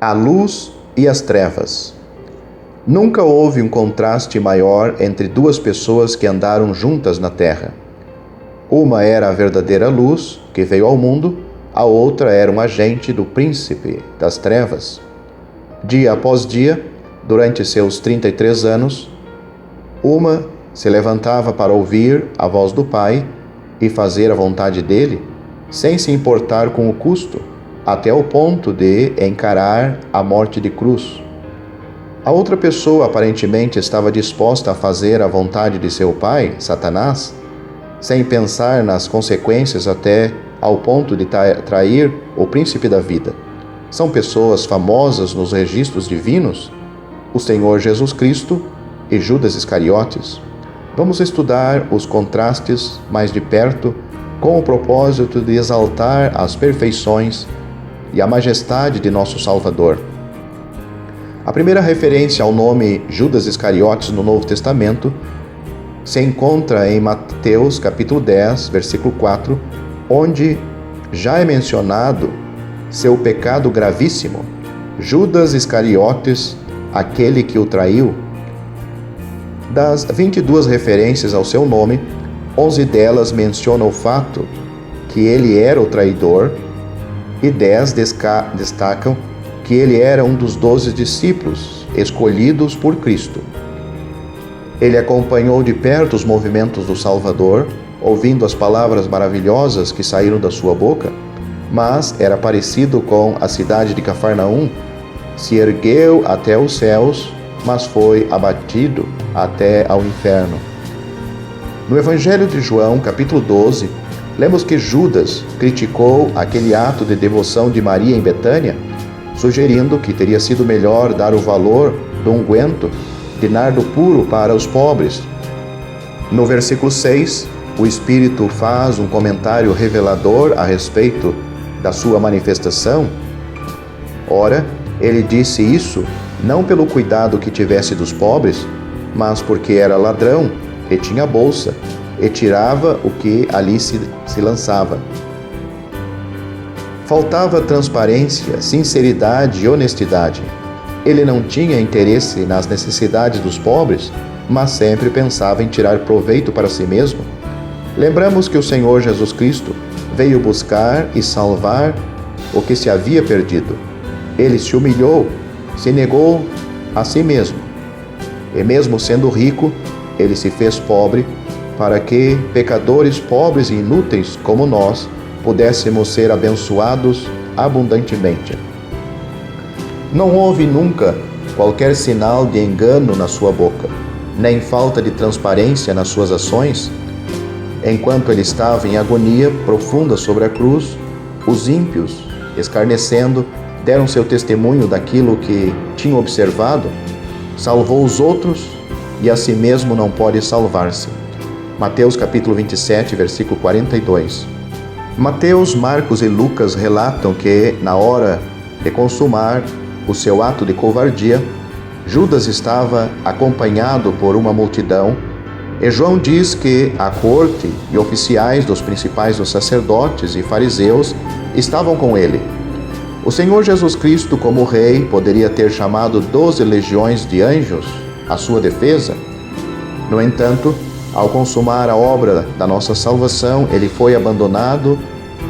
A luz e as trevas. Nunca houve um contraste maior entre duas pessoas que andaram juntas na terra. Uma era a verdadeira luz que veio ao mundo, a outra era um agente do príncipe das trevas. Dia após dia, durante seus 33 anos, uma se levantava para ouvir a voz do Pai e fazer a vontade dele, sem se importar com o custo, até o ponto de encarar a morte de cruz. A outra pessoa aparentemente estava disposta a fazer a vontade de seu pai, Satanás, sem pensar nas consequências até ao ponto de trair o príncipe da vida. São pessoas famosas nos registros divinos, o Senhor Jesus Cristo e Judas Iscariotes. Vamos estudar os contrastes mais de perto com o propósito de exaltar as perfeições e a majestade de nosso Salvador. A primeira referência ao nome Judas Iscariotes no Novo Testamento se encontra em Mateus capítulo 10, versículo 4, onde já é mencionado seu pecado gravíssimo. Judas Iscariotes, aquele que o traiu. Das 22 referências ao seu nome, 11 delas mencionam o fato que ele era o traidor e 10 destacam que ele era um dos 12 discípulos escolhidos por Cristo. Ele acompanhou de perto os movimentos do Salvador, ouvindo as palavras maravilhosas que saíram da sua boca, mas era parecido com a cidade de Cafarnaum, se ergueu até os céus, mas foi abatido até ao inferno. No Evangelho de João, capítulo 12, lemos que Judas criticou aquele ato de devoção de Maria em Betânia, sugerindo que teria sido melhor dar o valor do unguento de nardo puro para os pobres. No versículo 6, o Espírito faz um comentário revelador a respeito da sua manifestação. Ora, ele disse isso não pelo cuidado que tivesse dos pobres, mas porque era ladrão e tinha bolsa, e tirava o que ali se lançava. Faltava transparência, sinceridade e honestidade. Ele não tinha interesse nas necessidades dos pobres, mas sempre pensava em tirar proveito para si mesmo. Lembramos que o Senhor Jesus Cristo veio buscar e salvar o que se havia perdido. Ele se humilhou, se negou a si mesmo. E mesmo sendo rico, ele se fez pobre para que pecadores pobres e inúteis como nós pudéssemos ser abençoados abundantemente. Não houve nunca qualquer sinal de engano na sua boca, nem falta de transparência nas suas ações. Enquanto ele estava em agonia profunda sobre a cruz, os ímpios, escarnecendo, deram seu testemunho daquilo que tinham observado. Salvou os outros e a si mesmo não pode salvar-se. Mateus capítulo 27, versículo 42. Mateus, Marcos e Lucas relatam que, na hora de consumar o seu ato de covardia, Judas estava acompanhado por uma multidão, e João diz que a corte e oficiais dos principais dos sacerdotes e fariseus estavam com ele. O Senhor Jesus Cristo, como rei, poderia ter chamado 12 legiões de anjos à sua defesa. No entanto, ao consumar a obra da nossa salvação, ele foi abandonado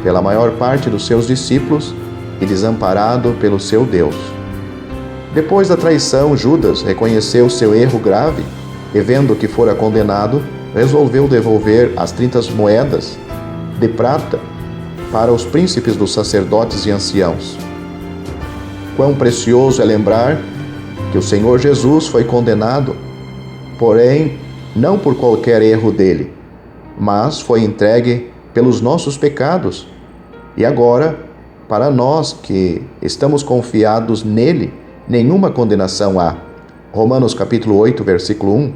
pela maior parte dos seus discípulos e desamparado pelo seu Deus. Depois da traição, Judas reconheceu seu erro grave e, vendo que fora condenado, resolveu devolver as 30 moedas de prata para os príncipes dos sacerdotes e anciãos. Quão precioso é lembrar que o Senhor Jesus foi condenado, porém, não por qualquer erro dele, mas foi entregue pelos nossos pecados. E agora, para nós que estamos confiados nele, nenhuma condenação há. Romanos capítulo 8, versículo 1.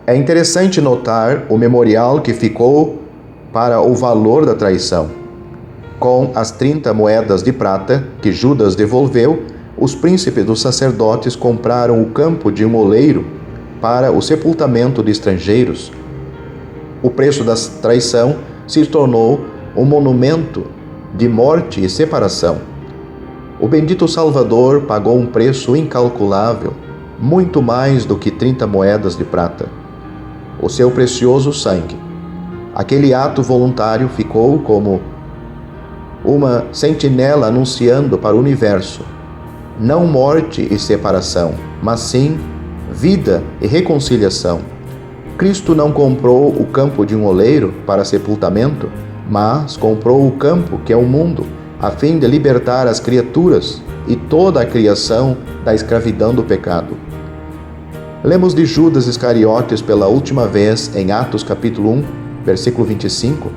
É interessante notar o memorial que ficou para o valor da traição. Com as 30 moedas de prata que Judas devolveu, os príncipes dos sacerdotes compraram o campo de um oleiro para o sepultamento de estrangeiros. O preço da traição se tornou um monumento de morte e separação. O bendito Salvador pagou um preço incalculável, muito mais do que 30 moedas de prata. O seu precioso sangue. Aquele ato voluntário ficou como uma sentinela anunciando para o universo, não morte e separação, mas sim vida e reconciliação. Cristo não comprou o campo de um oleiro para sepultamento, mas comprou o campo, que é o mundo, a fim de libertar as criaturas e toda a criação da escravidão do pecado. Lemos de Judas Iscariotes pela última vez em Atos capítulo 1, versículo 25.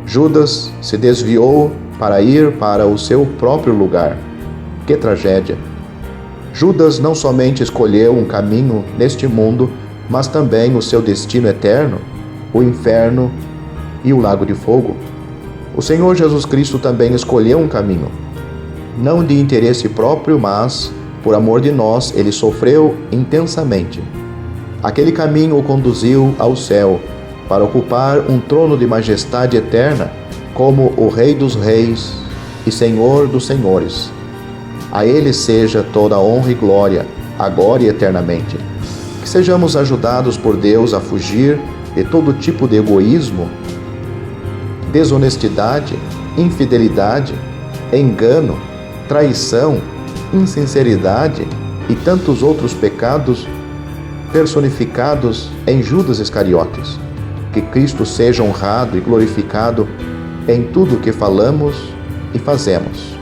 Judas se desviou para ir para o seu próprio lugar. Que tragédia! Judas não somente escolheu um caminho neste mundo, mas também o seu destino eterno, o inferno e o lago de fogo. O Senhor Jesus Cristo também escolheu um caminho, não de interesse próprio, mas, por amor de nós, ele sofreu intensamente. Aquele caminho o conduziu ao céu, para ocupar um trono de majestade eterna, como o Rei dos Reis e Senhor dos Senhores. A Ele seja toda a honra e glória, agora e eternamente. Que sejamos ajudados por Deus a fugir de todo tipo de egoísmo, desonestidade, infidelidade, engano, traição, insinceridade e tantos outros pecados personificados em Judas Iscariotes. Que Cristo seja honrado e glorificado em tudo o que falamos e fazemos.